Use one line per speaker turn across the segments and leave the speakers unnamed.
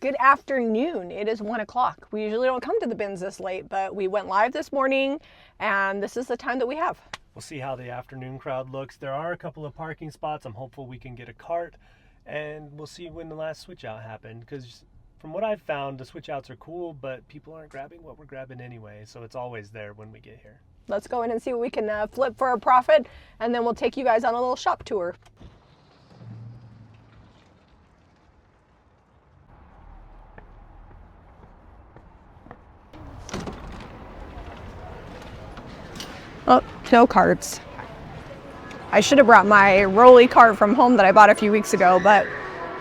Good afternoon. It is 1 o'clock. We usually don't come to the bins this late, but we went live this morning and this is the time that we have.
We'll see how the afternoon crowd looks. There are a couple of parking spots. I'm hopeful we can get a cart, and we'll see when the last switch out happened, because from what I've found, the switch outs are cool, but people aren't grabbing what we're grabbing anyway, so it's always there when we get here.
Let's go in and see what we can flip for a profit, and then we'll take you guys on a little shop tour. Oh, no carts. I should have brought my rolly cart from home that I bought a few weeks ago, but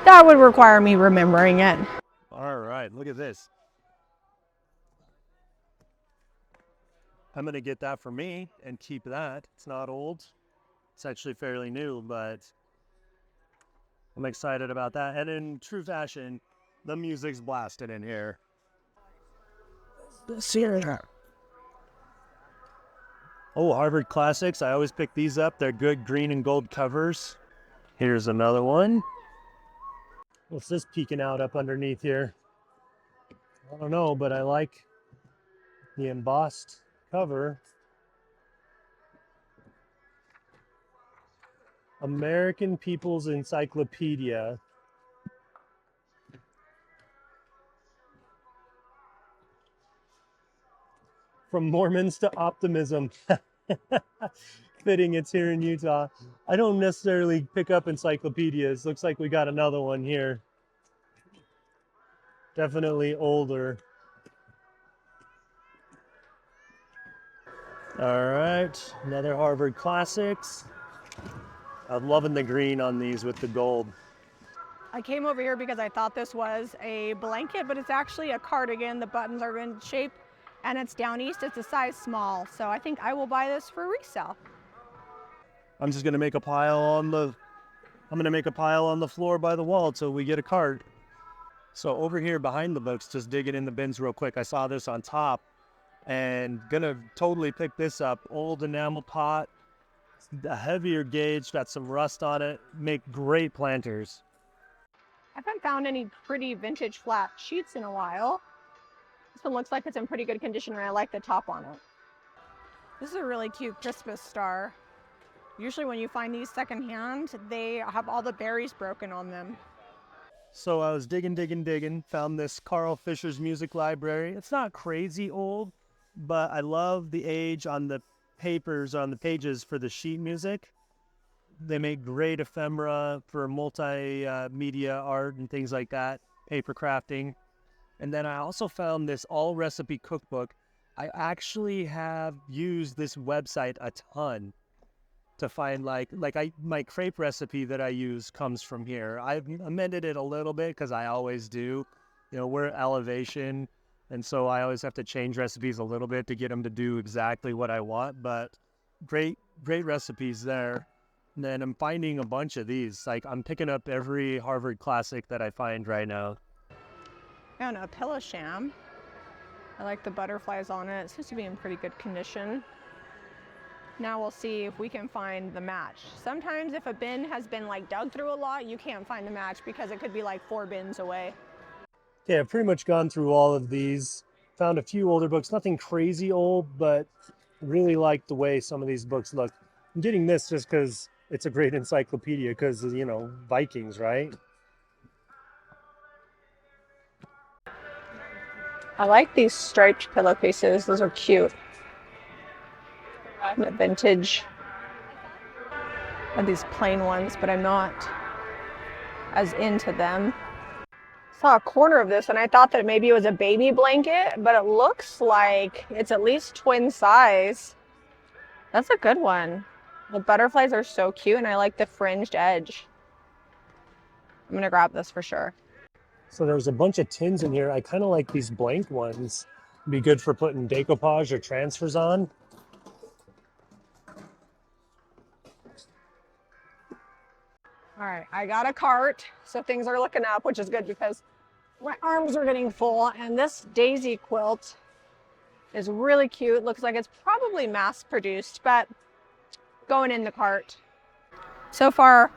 that would require me remembering it.
All right, look at this. I'm going to get that for me and keep that. It's not old. It's actually fairly new, but I'm excited about that. And in true fashion, the music's blasted in here. Oh, Harvard Classics. I always pick these up. They're good green and gold covers. Here's another one. What's this peeking out up underneath here? I don't know, but I like the embossed cover. American People's Encyclopedia. From Mormons to Optimism. Fitting, it's here in Utah. I don't necessarily pick up encyclopedias. Looks like we got another one here. Definitely older. All right, another Harvard Classics. I'm loving the green on these with the gold.
I came over here because I thought this was a blanket, but it's actually a cardigan. The buttons are in shape and it's down east. It's a size small. So I think I will buy this for resale.
I'm just gonna make a pile on the floor by the wall till we get a cart. So over here behind the books, just digging in the bins real quick. I saw this on top and gonna totally pick this up. Old enamel pot, a heavier gauge, got some rust on it, make great planters.
I haven't found any pretty vintage flat sheets in a while. This one looks like it's in pretty good condition and I like the top on it. This is a really cute Christmas star. Usually when you find these secondhand, they have all the berries broken on them.
So I was digging, found this Carl Fisher's Music Library. It's not crazy old, but I love the age on the papers, on the pages for the sheet music. They make great ephemera for multimedia art and things like that, paper crafting. And then I also found this all recipe cookbook. I actually have used this website a ton to find my crepe recipe that I use comes from here. I've amended it a little bit because I always do. You know, we're at elevation, and so I always have to change recipes a little bit to get them to do exactly what I want. But great recipes there. And then I'm finding a bunch of these. Like, I'm picking up every Harvard Classic that I find right now.
And a pillow sham. I like the butterflies on it. It seems to be in pretty good condition. Now we'll see if we can find the match. Sometimes if a bin has been like dug through a lot, you can't find the match because it could be like 4 bins away.
Okay, I've pretty much gone through all of these. Found a few older books, nothing crazy old, but really like the way some of these books look. I'm getting this just because it's a great encyclopedia because, you know, Vikings, right?
I like these striped pillowcases. Those are cute. The vintage. And these plain ones, but I'm not as into them. Saw a corner of this and I thought that maybe it was a baby blanket, but it looks like it's at least twin size. That's a good one. The butterflies are so cute and I like the fringed edge. I'm gonna grab this for sure.
So there's a bunch of tins in here. I kind of like these blank ones. Be good for putting decoupage or transfers on.
All right, I got a cart, so things are looking up, which is good because my arms are getting full. And this daisy quilt is really cute. Looks like it's probably mass produced, but going in the cart. So far,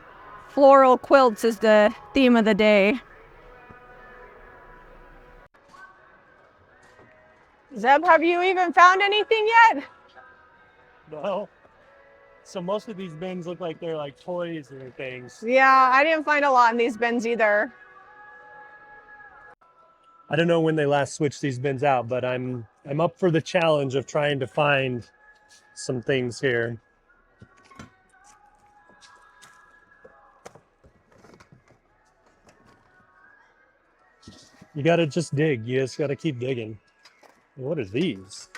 floral quilts is the theme of the day. Zeb, have you even found anything yet?
No. So most of these bins look like they're like toys or things.
Yeah, I didn't find a lot in these bins either.
I don't know when they last switched these bins out, but I'm up for the challenge of trying to find some things here. You gotta just dig. You just gotta keep digging. What are these?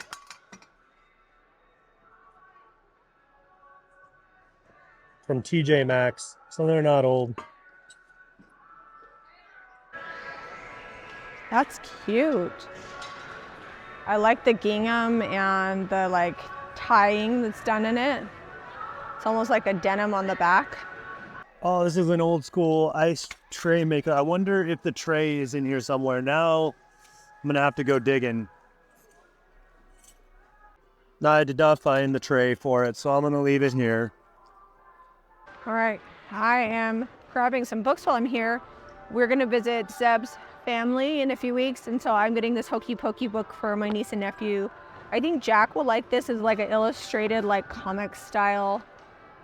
From TJ Maxx, so they're not old.
That's cute. I like the gingham and the like tying that's done in it. It's almost like a denim on the back.
Oh, this is an old school ice tray maker. I wonder if the tray is in here somewhere. Now I'm gonna have to go digging. No, I did not find the tray for it, so I'm gonna leave it here.
All right, I am grabbing some books while I'm here. We're gonna visit Zeb's family in a few weeks, and so I'm getting this Hokey Pokey book for my niece and nephew. I think Jack will like this. It's like an illustrated, like comic style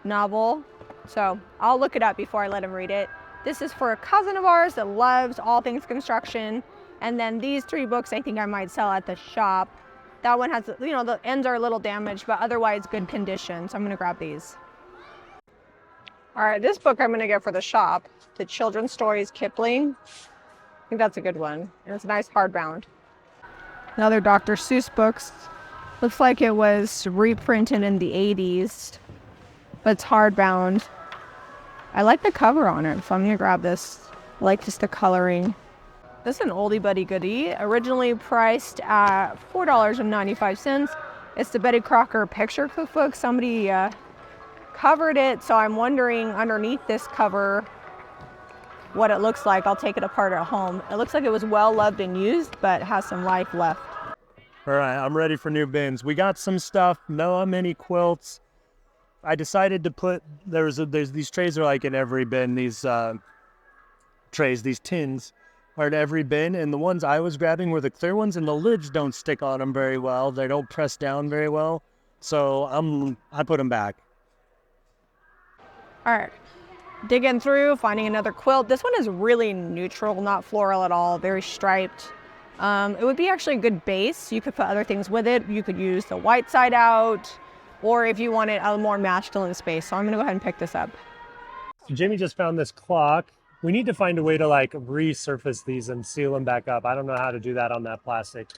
novel. So I'll look it up before I let him read it. This is for a cousin of ours that loves all things construction. And then these 3 books I think I might sell at the shop. That one has, you know, the ends are a little damaged, but otherwise good condition. So I'm gonna grab these. All right, this book I'm gonna get for the shop. The Children's Stories Kipling. I think that's a good one. And it's a nice hardbound. Another Dr. Seuss books. Looks like it was reprinted in the 80s, but it's hardbound. I like the cover on it, so I'm gonna grab this. I like just the coloring. This is an oldie buddy goodie, originally priced at $4.95. It's the Betty Crocker picture cookbook. Somebody covered it, so I'm wondering underneath this cover what it looks like. I'll take it apart at home. It looks like it was well loved and used, but has some life left.
All right, I'm ready for new bins. We got some stuff, not many quilts. I decided to put, there's these trays are like in every bin. These trays, these tins are in every bin. And the ones I was grabbing were the clear ones, and the lids don't stick on them very well. They don't press down very well. So I put them back.
All right, digging through, finding another quilt. This one is really neutral, not floral at all, very striped. It would be actually a good base. You could put other things with it. You could use the white side out, or if you wanted a more masculine space. So I'm gonna go ahead and pick this up.
So Jami just found this clock. We need to find a way to like resurface these and seal them back up. I don't know how to do that on that plastic.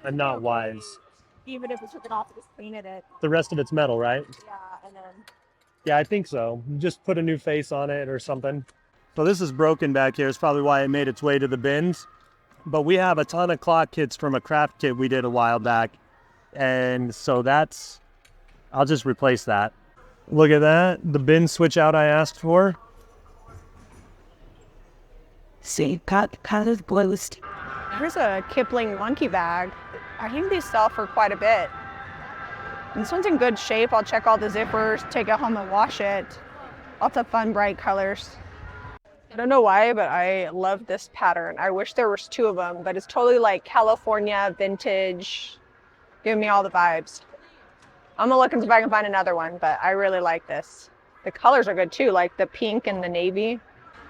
I'm not wise.
Even if we took it off and just painted it.
The rest of it's metal, right?
Yeah, and then.
Yeah, I think so. Just put a new face on it or something. So this is broken back here. It's probably why it made its way to the bins. But we have a ton of clock kits from a craft kit we did a while back. And so I'll just replace that. Look at that. The bin switch out I asked for.
See, cut is bluest. Here's a Kipling monkey bag. I think these sell for quite a bit. And this one's in good shape. I'll check all the zippers, take it home and wash it. Lots of fun, bright colors. I don't know why, but I love this pattern. I wish there was 2 of them, but it's totally like California vintage. Giving me all the vibes. I'm gonna look and see if I can find another one, but I really like this. The colors are good too, like the pink and the navy.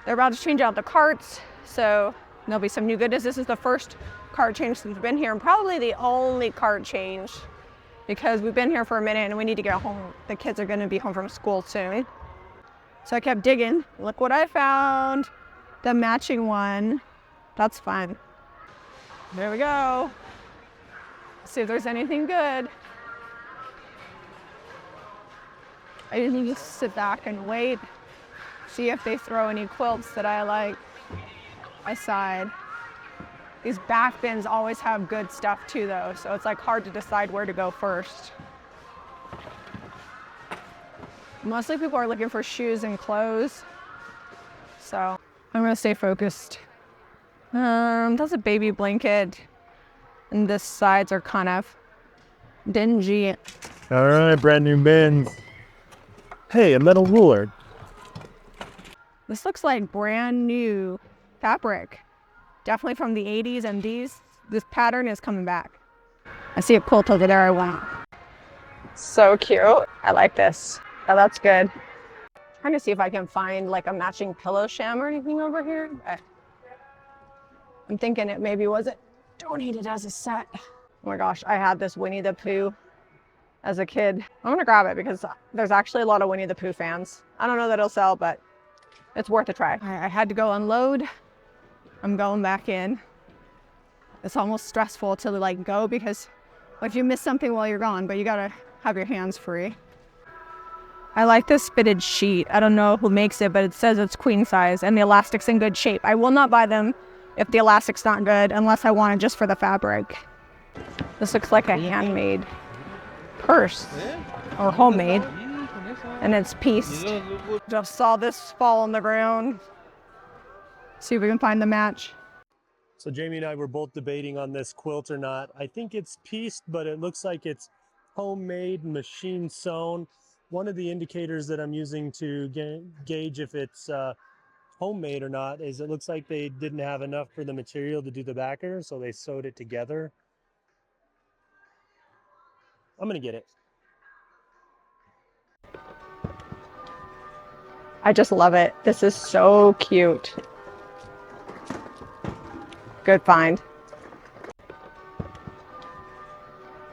They're about to change out the carts, so there'll be some new goodness. This is the first cart change since we've been here, and probably the only cart change, because we've been here for a minute and we need to get home. The kids are gonna be home from school soon. So I kept digging. Look what I found. The matching one. That's fun. There we go. See if there's anything good. I usually just sit back and wait, see if they throw any quilts that I like aside. These back bins always have good stuff too though, so it's like hard to decide where to go first. Mostly people are looking for shoes and clothes, so I'm gonna stay focused. That's a baby blanket, and the sides are kind of dingy.
All right, brand new bin. Hey, a metal ruler.
This looks like brand new fabric. Definitely from the 80s, and this pattern is coming back. I see a quilt over there. I want. So cute. I like this. Oh, that's good. Trying to see if I can find like a matching pillow sham or anything over here. But I'm thinking it maybe wasn't donated as a set. Oh my gosh, I had this Winnie the Pooh as a kid. I'm gonna grab it because there's actually a lot of Winnie the Pooh fans. I don't know that it'll sell, but it's worth a try. I had to go unload. I'm going back in. It's almost stressful to like go because if you miss something while you're gone, but you gotta have your hands free. I like this fitted sheet. I don't know who makes it, but it says it's queen size and the elastic's in good shape. I will not buy them if the elastic's not good unless I want it just for the fabric. This looks like a handmade purse or homemade, and it's pieced. Just saw this fall on the ground. See if we can find the match.
So Jamie and I were both debating on this quilt or not. I think it's pieced, but it looks like it's homemade, machine sewn. One of the indicators that I'm using to gauge if it's homemade or not is it looks like they didn't have enough for the material to do the backer, so they sewed it together. I'm gonna get it.
I just love it. This is so cute. Good find.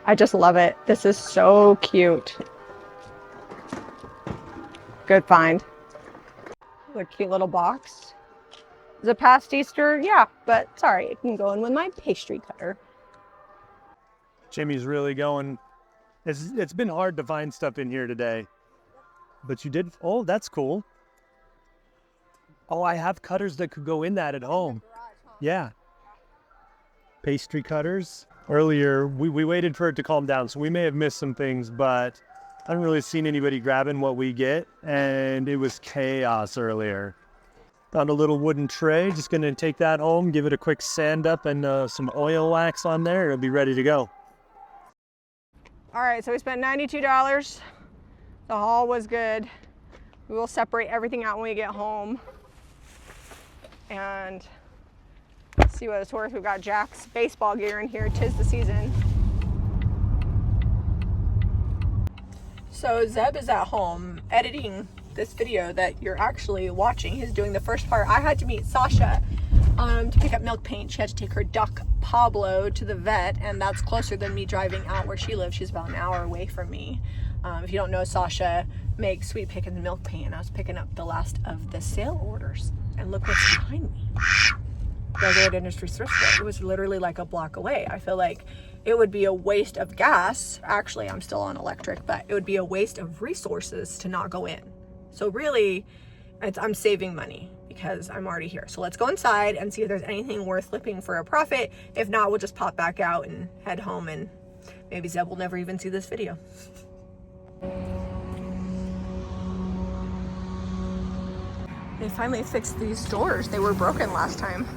I just love it. This is so cute. Good find. A cute little box. Is it past Easter? Yeah, but sorry, it can go in with my pastry cutter.
Jamie's really going. It's been hard to find stuff in here today, but you did. Oh, that's cool. Oh, I have cutters that could go in that at home. Yeah. Pastry cutters. Earlier, we waited for it to calm down, so we may have missed some things, but I haven't really seen anybody grabbing what we get, and it was chaos earlier. Found a little wooden tray. Just going to take that home, give it a quick sand up and some oil wax on there. It'll be ready to go.
All right, so we spent $92. The haul was good. We will separate everything out when we get home and see what it's worth. We've got Jack's baseball gear in here. 'Tis the season. So Zeb is at home editing this video that you're actually watching. He's doing the first part. I had to meet Sasha to pick up milk paint. She had to take her duck Pablo to the vet, and that's closer than me driving out where she lives. She's about an hour away from me. If you don't know, Sasha makes Sweet Pickins milk paint, and I was picking up the last of the sale orders. And look what's behind me. Desert Industry Thrift Store. It was literally like a block away. I feel like it would be a waste of gas. Actually, I'm still on electric, but it would be a waste of resources to not go in. So really, I'm saving money because I'm already here. So let's go inside and see if there's anything worth flipping for a profit. If not, we'll just pop back out and head home, and maybe Zeb will never even see this video. They finally fixed these doors. They were broken last time.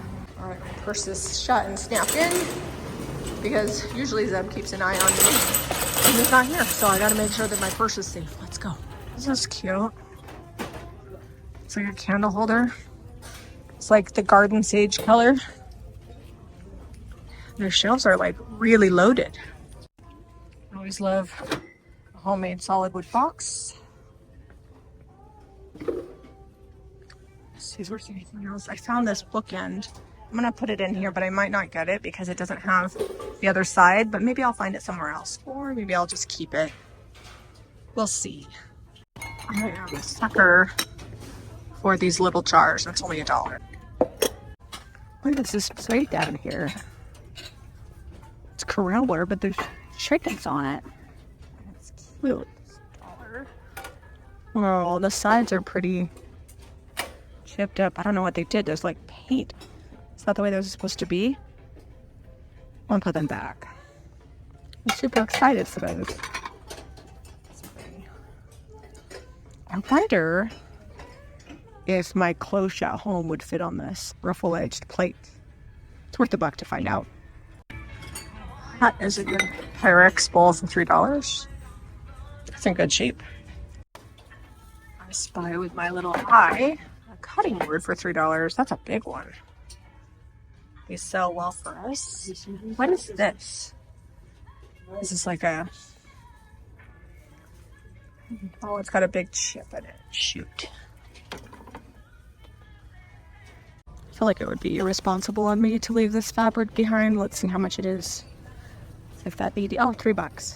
All right, my purse is shut and snapped in because usually Zeb keeps an eye on me and he's not here. So I gotta make sure that my purse is safe. Let's go. This is cute. It's like a candle holder. It's like the garden sage color. Their shelves are like really loaded. I always love a homemade solid wood box. See if there's anything else. I found this bookend. I'm gonna put it in here, but I might not get it because it doesn't have the other side, but maybe I'll find it somewhere else, or maybe I'll just keep it. We'll see. I am a sucker for these little jars. That's only $1. What is this plate down here? It's Corella, but there's chickens on it. It's cute. $1. Oh, the sides are pretty chipped up. I don't know what they did. There's like paint. Is that the way those are supposed to be? I'll put them back. I'm super excited for those. I wonder if my clothes at home would fit on this ruffle-edged plate. It's worth $1 to find out. That is a good Pyrex bowl for $3. It's in good shape. I spy with my little eye a cutting board for $3. That's a big one. They sell well for us. What is this? This is like a, oh, it's got a big chip in it. Shoot. I feel like it would be irresponsible on me to leave this fabric behind. Let's see how much it is. If that be, oh, $3.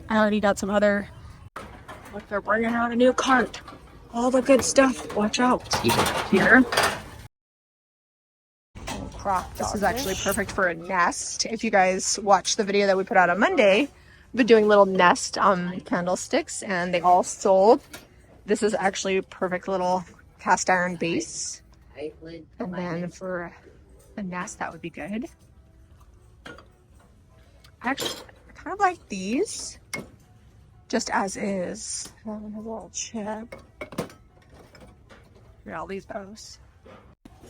I already got some other, look, they're bringing out a new cart. All the good stuff. Watch out. Here. Crop. This is actually perfect for a nest. If you guys watched the video that we put out on Monday, we've been doing little nest candlesticks and they all sold. This is actually a perfect little cast iron base. And then for a nest, that would be good. Actually, I kind of like these just as is. That one has a little chip. Yeah, I'll leave those.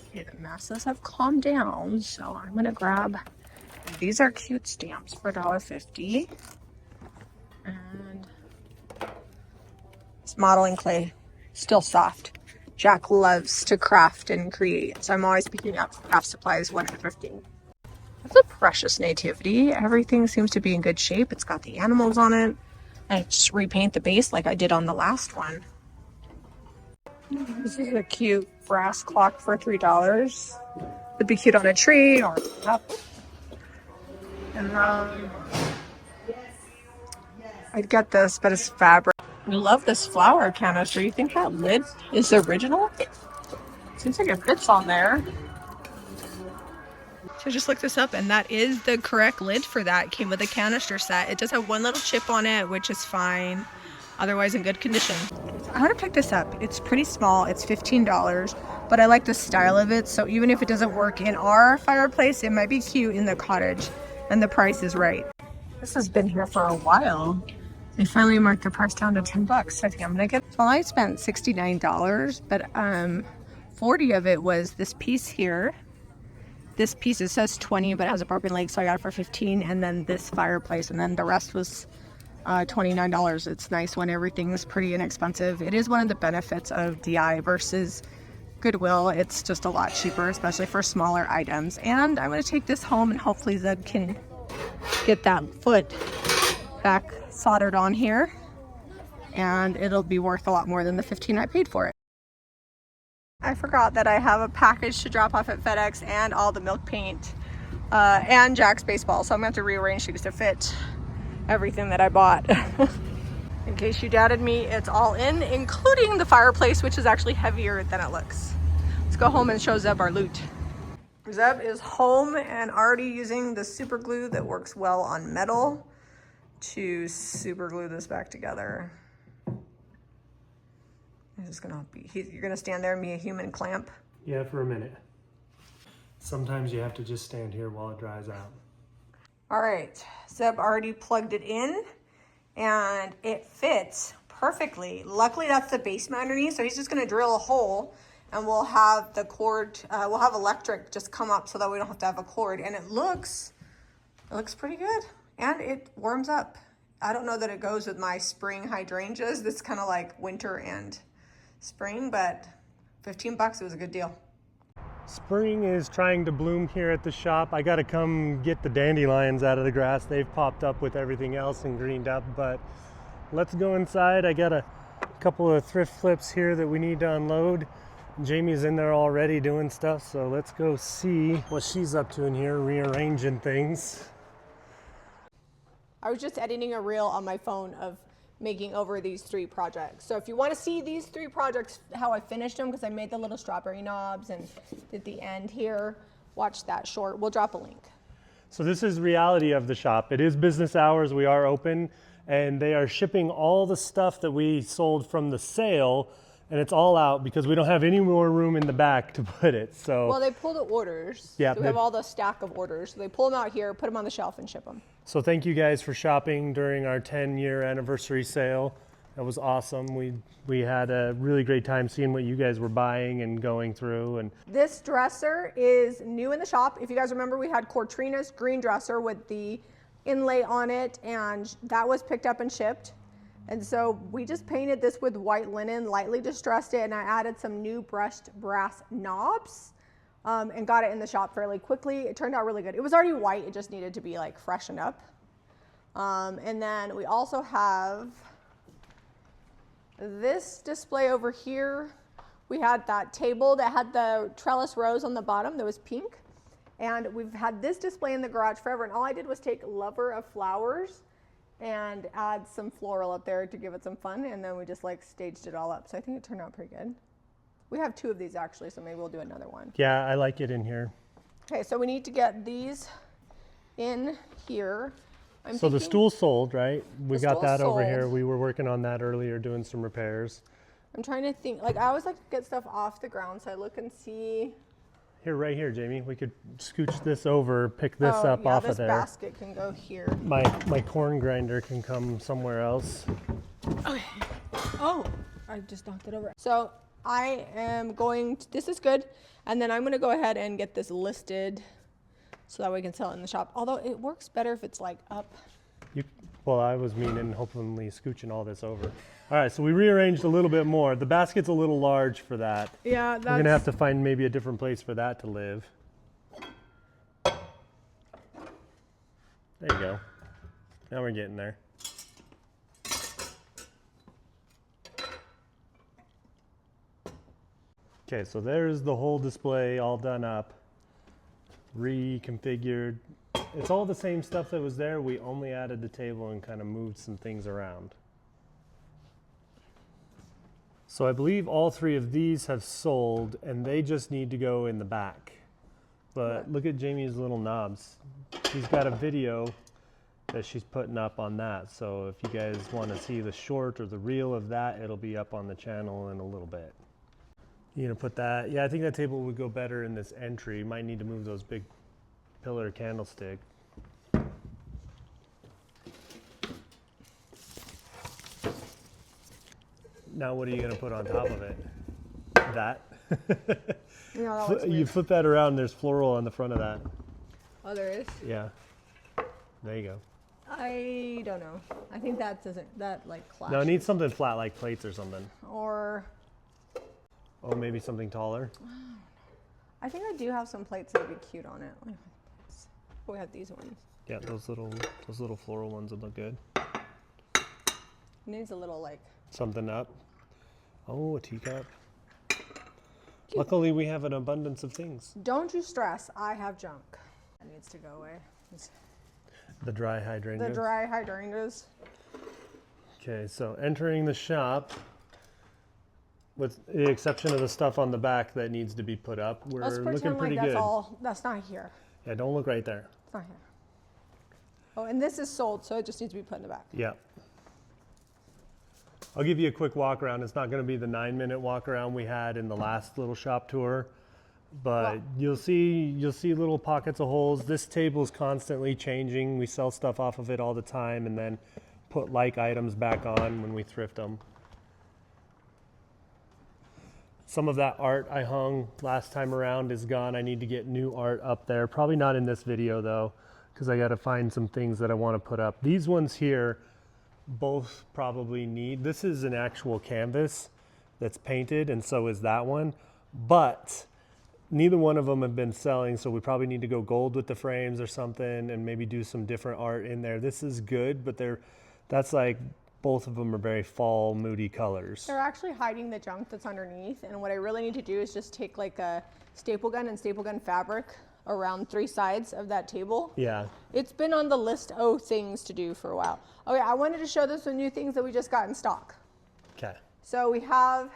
Okay, the masses have calmed down, so I'm gonna grab, these are cute stamps for $1.50. And it's modeling clay, still soft. Jack loves to craft and create, so I'm always picking up craft supplies when I'm thrifting. That's a precious nativity. Everything seems to be in good shape. It's got the animals on it. I just repaint the base like I did on the last one. This is a cute brass clock for $3. It'd be cute on a tree or up. And I'd get this, but it's fabric. I love this flower canister. You think that lid is original? Seems like it fits on there. So I just looked this up and that is the correct lid for that. It came with a canister set. It does have one little chip on it, which is fine. Otherwise in good condition. I want to pick this up. It's pretty small. It's $15, but I like the style of it. So even if it doesn't work in our fireplace, it might be cute in the cottage and the price is right. This has been here for a while. They finally marked the price down to $10. So I think I'm gonna get, well, I spent $69, but 40 of it was this piece here. This piece, it says 20, but it has a broken leg, so I got it for 15, and then this fireplace, and then the rest was $29. It's nice when everything is pretty inexpensive. It is one of the benefits of DI versus Goodwill. It's just a lot cheaper, especially for smaller items. And I'm going to take this home and hopefully Zeb can get that foot back soldered on here, and it'll be worth a lot more than the $15 I paid for it. I forgot that I have a package to drop off at FedEx and all the milk paint and Jack's baseball, so I'm gonna have to rearrange these to fit everything that I bought. In case you doubted me, it's all in, including the fireplace, which is actually heavier than it looks. Let's go home and show Zeb our loot. Zeb is home and already using the super glue that works well on metal to super glue this back together. I'm just gonna you're gonna stand there and be a human clamp?
Yeah, for a minute. Sometimes you have to just stand here while it dries out.
All right, Zeb already plugged it in and it fits perfectly. Luckily that's the basement underneath, so he's just gonna drill a hole and we'll have the cord, we'll have electric just come up so that we don't have to have a cord. And it looks pretty good and it warms up. I don't know that it goes with my spring hydrangeas. This is kind of like winter and spring, but $15, it was a good deal.
Spring is trying to bloom here at the shop. I gotta come get the dandelions out of the grass. They've popped up with everything else and greened up, but let's go inside. I got a couple of thrift flips here that we need to unload. Jami's in there already doing stuff, so let's go see what she's up to in here, rearranging things.
I was just editing a reel on my phone of making over these 3 projects. So if you want to see these 3 projects, how I finished them, because I made the little strawberry knobs and did the end here, watch that short. We'll drop a link.
So this is reality of the shop. It is business hours. We are open, and they are shipping all the stuff that we sold from the sale, and it's all out because we don't have any more room in the back to put it. So
well, they pull the orders.
Yeah,
so we have all the stack of orders. So they pull them out here, put them on the shelf, and ship them.
So thank you guys for shopping during our 10-year anniversary sale. That was awesome. We had a really great time seeing what you guys were buying and going through. And
this dresser is new in the shop. If you guys remember, we had Cortrina's green dresser with the inlay on it, and that was picked up and shipped. And so we just painted this with white linen, lightly distressed it, and I added some new brushed brass knobs and got it in the shop fairly quickly. It turned out really good. It was already white, it just needed to be like freshened up. And then we also have this display over here. We had that table that had the trellis rose on the bottom that was pink. And we've had this display in the garage forever. And all I did was take Lover of Flowers and add some floral up there to give it some fun. And then we just like staged it all up. So I think it turned out pretty good. We have 2 of these actually, so maybe we'll do another one.
Yeah, I like it in here.
Okay, so we need to get these in here.
So the stool sold, right? We got that over here.
sold.
We were working on that earlier, doing some repairs.
I'm trying to think, like I always like to get stuff off the ground, so I look and see.
Here, right here, Jamie. We could scooch this over, pick this up off of there.
This basket can go here.
My corn grinder can come somewhere else.
Okay. Oh, I just knocked it over. So I am going to, this is good. And then I'm going to go ahead and get this listed so that we can sell it in the shop. Although it works better if it's like up.
Well, I was meaning hopefully scooching all this over. All right, so we rearranged a little bit more. The basket's a little large for that.
Yeah, that's...
We're going to have to find maybe a different place for that to live. There you go. Now we're getting there. Okay, so there's the whole display all done up, reconfigured. It's all the same stuff that was there. We only added the table and kind of moved some things around. So I believe all 3 of these have sold and they just need to go in the back. But look at Jamie's little knobs. She's got a video that she's putting up on that. So if you guys want to see the short or the reel of that, it'll be up on the channel in a little bit. You gonna put that? Yeah, I think that table would go better in this entry. You might need to move those big pillar candlestick. Now what are you gonna put on top of it? That?
No, that
You flip that around, there's floral on the front of that.
Oh, there is?
Yeah. There you go.
I don't know. I think that doesn't, that like clashes.
No, it needs something flat like plates or something.
Or...
Oh, maybe something taller?
I think I do have some plates that would be cute on it. We have these ones.
Yeah, those little floral ones would look good.
It needs a little like...
Something up. Oh, a teacup. Cute. Luckily, we have an abundance of things.
Don't you stress. I have junk. That needs to go away.
The dry hydrangeas.
The dry hydrangeas.
Okay, so entering the shop, with the exception of the stuff on the back that needs to be put up, we're looking pretty
that's
good.
all. That's not here.
Yeah, don't look right there.
It's not here. Oh, and this is sold, so it just needs to be put in the back.
Yeah. I'll give you a quick walk around. It's not going to be the 9-minute walk around we had in the last little shop tour, but you'll see little pockets of holes. This table is constantly changing. We sell stuff off of it all the time and then put like items back on when we thrift them. Some of that art I hung last time around is gone. I need to get new art up there. Probably not in this video though, because I got to find some things that I want to put up. These ones here both probably need, this is an actual canvas that's painted and so is that one, but neither one of them have been selling, so we probably need to go gold with the frames or something and maybe do some different art in there. This is good, but that's like, both of them are very fall moody colors.
They're actually hiding the junk that's underneath, and what I really need to do is just take like a staple gun and staple gun fabric around 3 sides of that table.
Yeah.
It's been on the list of things to do for a while. Okay, I wanted to show them some new things that we just got in stock.
Okay.
So we have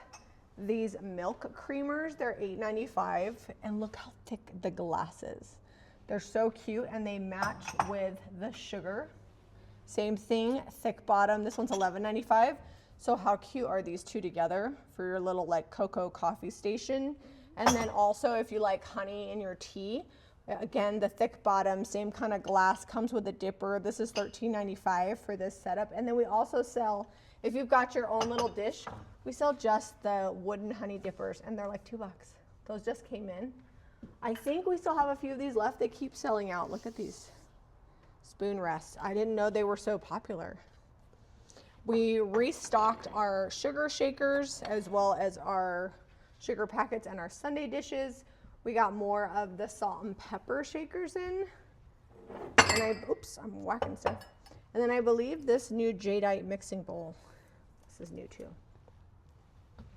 these milk creamers. They're $8.95, and look how thick the glass is. They're so cute, and they match with the sugar. Same thing, thick bottom. This one's $11.95. So how cute are these two together for your little like cocoa coffee station? And then also if you like honey in your tea, again, the thick bottom, same kind of glass, comes with a dipper. This is $13.95 for this setup. And then we also sell, if you've got your own little dish, we sell just the wooden honey dippers, and they're like $2. Those just came in. I think we still have a few of these left. They keep selling out. Look at these spoon rests. I didn't know they were so popular. We restocked our sugar shakers as well as our sugar packets and our sundae dishes. We got more of the salt and pepper shakers in. And oops, I'm whacking stuff. And then I believe this new jadeite mixing bowl. This is new too.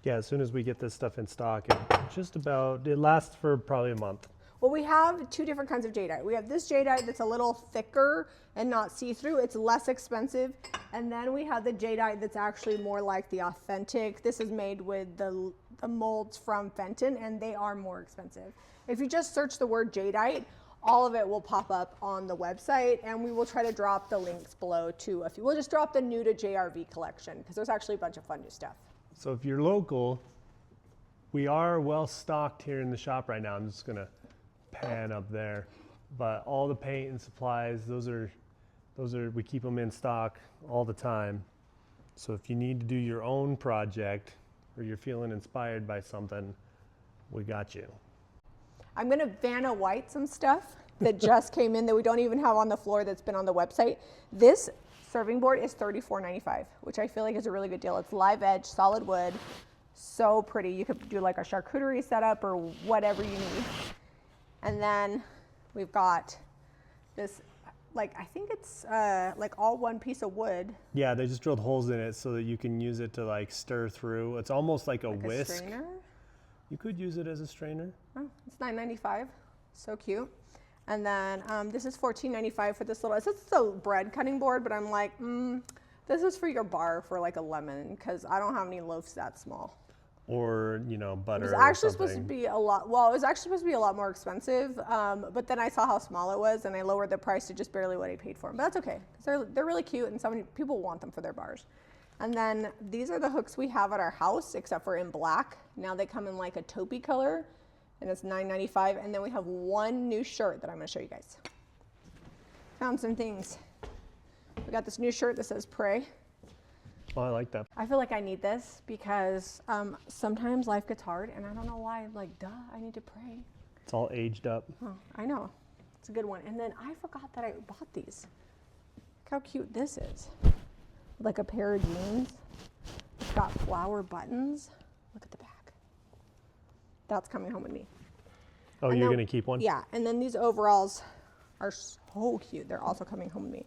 Yeah, as soon as we get this stuff in stock, it lasts for probably a month.
Well, we have two different kinds of jadeite. We have this jadeite that's a little thicker and not see-through. It's less expensive. And then we have the jadeite that's actually more like the authentic. This is made with the molds from Fenton, and they are more expensive. If you just search the word jadeite, all of it will pop up on the website, and we will try to drop the links below to a few. We'll just drop the new to JRV collection because there's actually a bunch of fun new stuff.
So if you're local, we are well stocked here in the shop right now. I'm just gonna pan up there, but all the paint and supplies, those are we keep them in stock all the time. So if you need to do your own project or you're feeling inspired by something, we got you.
I'm gonna Vanna White some stuff that just came in that we don't even have on the floor that's been on the website. This serving board is $34.95, which I feel like is a really good deal. It's live edge, solid wood, so pretty. You could do like a charcuterie setup or whatever you need. And then we've got this, like, I think it's like all one piece of wood.
Yeah, they just drilled holes in it so that you can use it to like stir through. It's almost like a whisk.
A strainer?
You could use it as a strainer.
Oh, it's $9.95, so cute. And then this is $14.95 for this little, it's just a bread cutting board, but I'm like, this is for your bar for like a lemon, because I don't have any loaves that small.
Or, you know, butter.
It was actually supposed to be a lot, well, it was actually supposed to be a lot more expensive, but then I saw how small it was and I lowered the price to just barely what I paid for them. But that's okay, because they're really cute and so many people want them for their bars. And then these are the hooks we have at our house, except for in black. Now they come in like a taupey color, and it's $9.95. And then we have one new shirt that I'm gonna show you guys. Found some things. We got this new shirt that says pray.
Oh, I like that.
I feel like I need this because sometimes life gets hard and I don't know why. Like, duh, I need to pray.
It's all aged up.
Oh, I know. It's a good one. And then I forgot that I bought these. Look how cute this is. Like a pair of jeans. It's got flower buttons. Look at the back. That's coming home with me.
Oh,
And
you're
then-
going to keep one?
Yeah, and then these overalls are so cute. They're also coming home with me.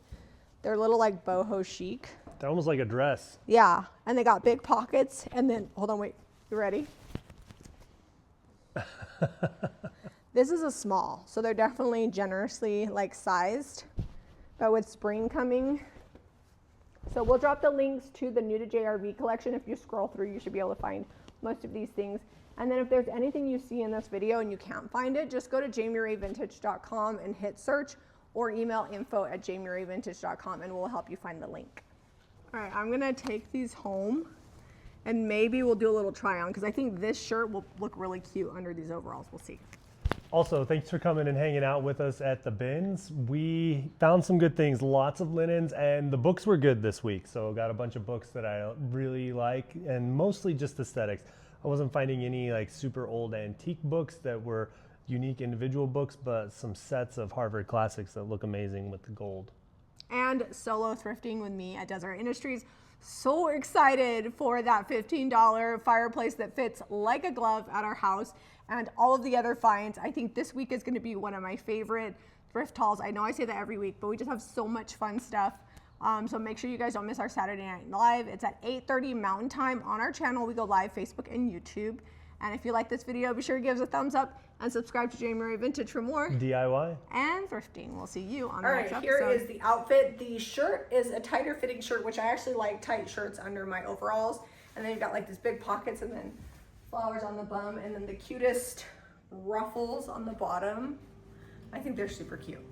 They're little like boho chic.
They're almost like a dress.
Yeah, and they got big pockets. And then, hold on, wait, you ready? This is a small, so they're definitely generously like sized, but with spring coming. So we'll drop the links to the new to JRV collection. If you scroll through, you should be able to find most of these things. And then if there's anything you see in this video and you can't find it, just go to jamirayvintage.com and hit search, or email info@jamirayvintage.com and we'll help you find the link. All right, I'm gonna take these home and maybe we'll do a little try on because I think this shirt will look really cute under these overalls. We'll see.
Also, thanks for coming and hanging out with us at the bins. We found some good things, lots of linens, and the books were good this week. So got a bunch of books that I really like, and mostly just aesthetics. I wasn't finding any like super old antique books that were unique individual books, but some sets of Harvard classics that look amazing with the gold.
And solo thrifting with me at Desert Industries. So excited for that $15 fireplace that fits like a glove at our house, and all of the other finds. I think this week is going to be one of my favorite thrift hauls. I know I say that every week, but we just have so much fun stuff. So make sure you guys don't miss our Saturday Night Live. It's at 8:30 Mountain Time on our channel. We go live Facebook and YouTube. And if you like this video, be sure to give us a thumbs up and subscribe to Jami Ray Vintage for more
DIY
and thrifting. We'll see you on the
All
next
right,
episode.
here is the outfit. The shirt is a tighter fitting shirt, which I actually like tight shirts under my overalls. And then you've got like these big pockets and then flowers on the bum and then the cutest ruffles on the bottom. I think they're super cute.